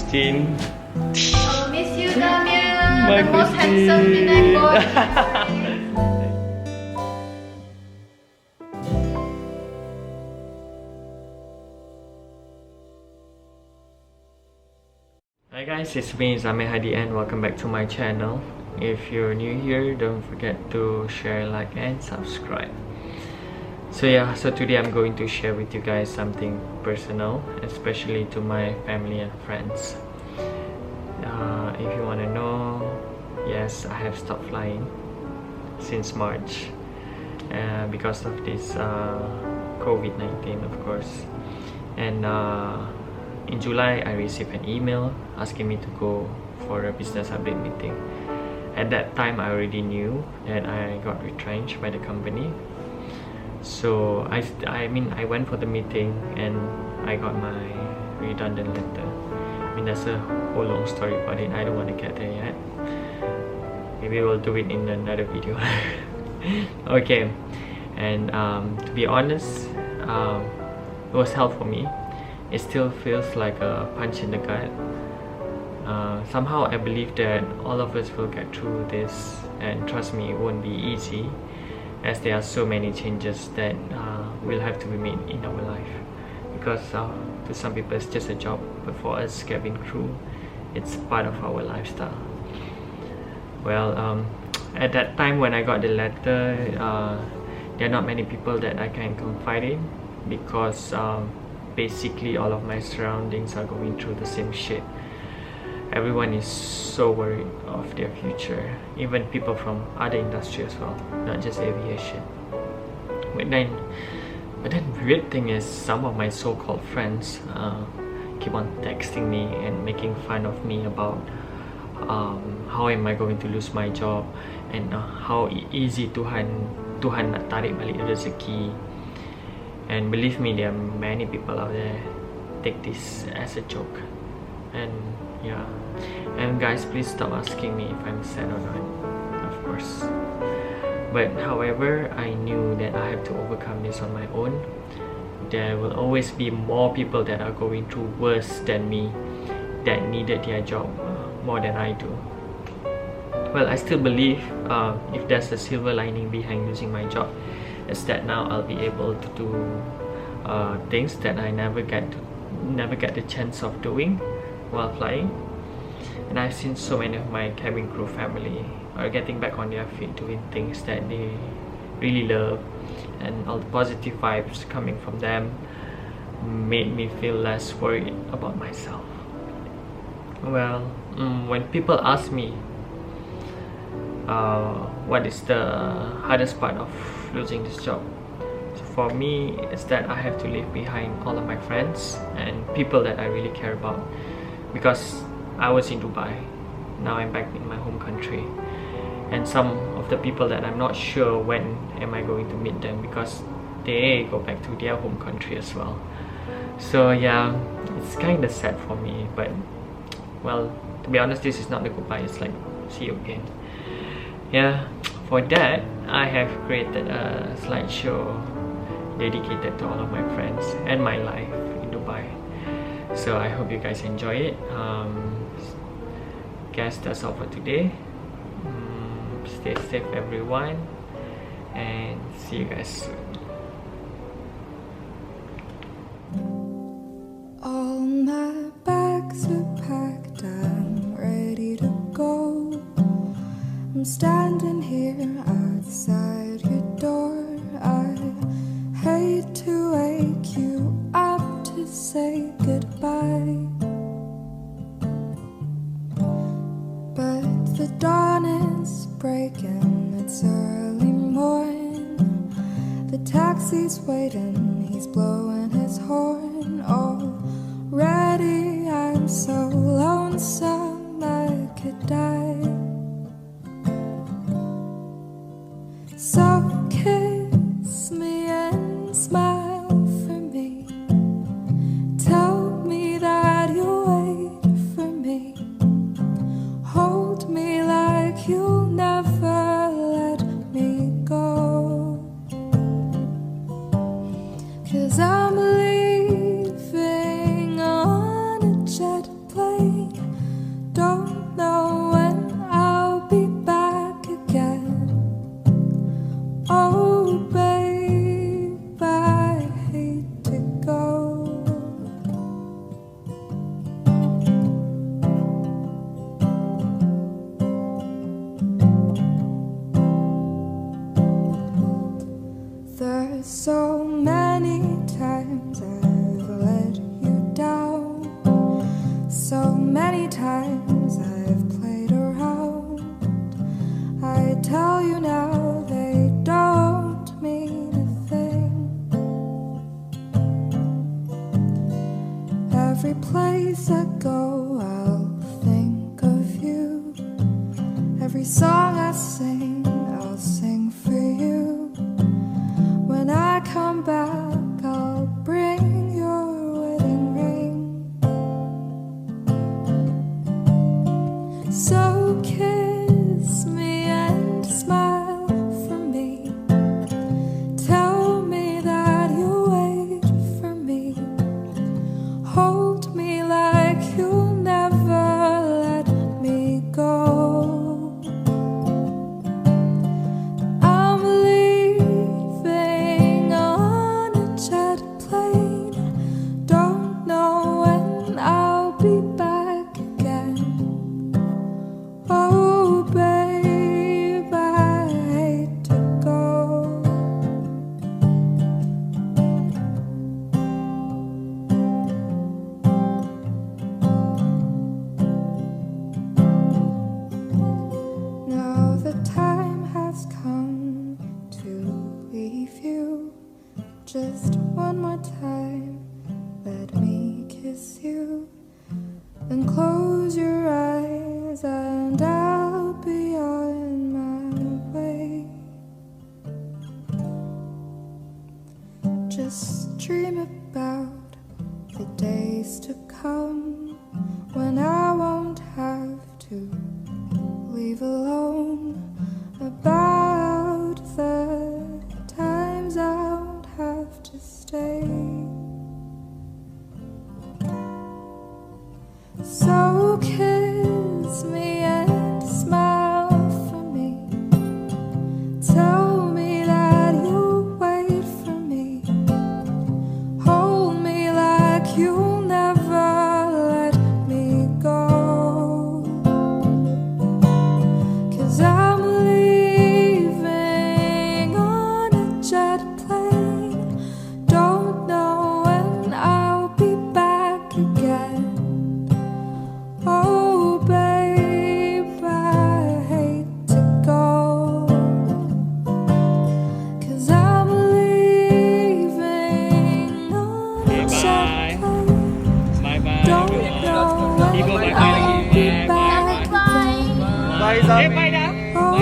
Christine. I'll miss you, Damian. My The most Christine. handsome Penang boy. Hi guys, it's me Zamir Hadi and welcome back to my channel. If you're new here, don't forget to share, like and subscribe. So today I'm going to share with you guys something personal, especially to my family and friends. If you want to know, yes, I have stopped flying since March because of this COVID-19, of course. And in July, I received an email asking me to go for a business update meeting. At that time, I already knew that I got retrenched by the company. So I went for the meeting and I got my redundant letter. I mean, that's a whole long story about it. I don't want to get there yet. Maybe we'll do it in another video. Okay, and to be honest, it was hell for me. It still feels like a punch in the gut. Somehow I believe that all of us will get through this, and trust me, it won't be easy, as there are so many changes that will have to be made in our life. Because to some people it's just a job, but for us cabin crew, it's part of our lifestyle. Well, at that time when I got the letter, there are not many people that I can confide in, because basically all of my surroundings are going through the same shit. Everyone is so worried of their future, even people from other industries as well, not just aviation. But then weird thing is, some of my so-called friends keep on texting me and making fun of me about how am I going to lose my job, and how easy Tuhan nak tarik balik rezeki. And believe me, there are many people out there take this as a joke. And yeah, and guys, please stop asking me if I'm sad or not, of course. But however, I knew that I have to overcome this on my own. There will always be more people that are going through worse than me, that needed their job more than I do. Well, I still believe if there's a silver lining behind losing my job, is that now I'll be able to do things that I never get the chance of doing while flying. And I've seen so many of my cabin crew family are getting back on their feet, doing things that they really love, and all the positive vibes coming from them made me feel less worried about myself. Well, when people ask me what is the hardest part of losing this job, so for me, it's that I have to leave behind all of my friends and people that I really care about. Because I was in Dubai, now I'm back in my home country, and some of the people that I'm not sure when am I going to meet them, because they go back to their home country as well. So yeah, it's kind of sad for me, but well, to be honest, this is not the goodbye, it's like see you again. Yeah, for that I have created a slideshow dedicated to all of my friends and my life in Dubai. So I hope you guys enjoy it. Guess that's all for today. Stay safe everyone, and see you guys soon. All my bags are packed, I'm ready to go. I'm standing here outside your door. I hate to wake you up to say goodbye, but the dawn is breaking, it's early morning. The taxi's waiting, he's blowing his horn. Already I'm so lonesome I could die. So kiss me and smile for me. Tell me that you'll wait for me. Hold me like you'll never let me go. 'Cause I'm leaving on a jet plane. you now, they don't mean a thing. Every place I go, I'll think of you. Every song I sing, I'll sing for you. When I come back, I'll bring your wedding ring. So kiss me and smile for me. Tell me that you'll wait for me. Hold me like you'll never let me go. I'm leaving on a jet plane. Don't know when I'll be back again. Oh, babe, I hate to go. Now the time has come to leave you. Just one more time, let me kiss you. Then close your eyes and I'll be on my way. Just dream about the days to come when I won't have to leave alone. About the times I won't have to stay. So kiss me and smile for me. Tell me that you'll wait for me. Hold me like you'll never let me go. 'Cause I'm leaving on a jet plane. Don't know when I'll be back again. Oh, babe, I hate to go. 'Cause I'm leaving on a jet plane. Don't know when I'll be back again. Bye, Zami. Oh,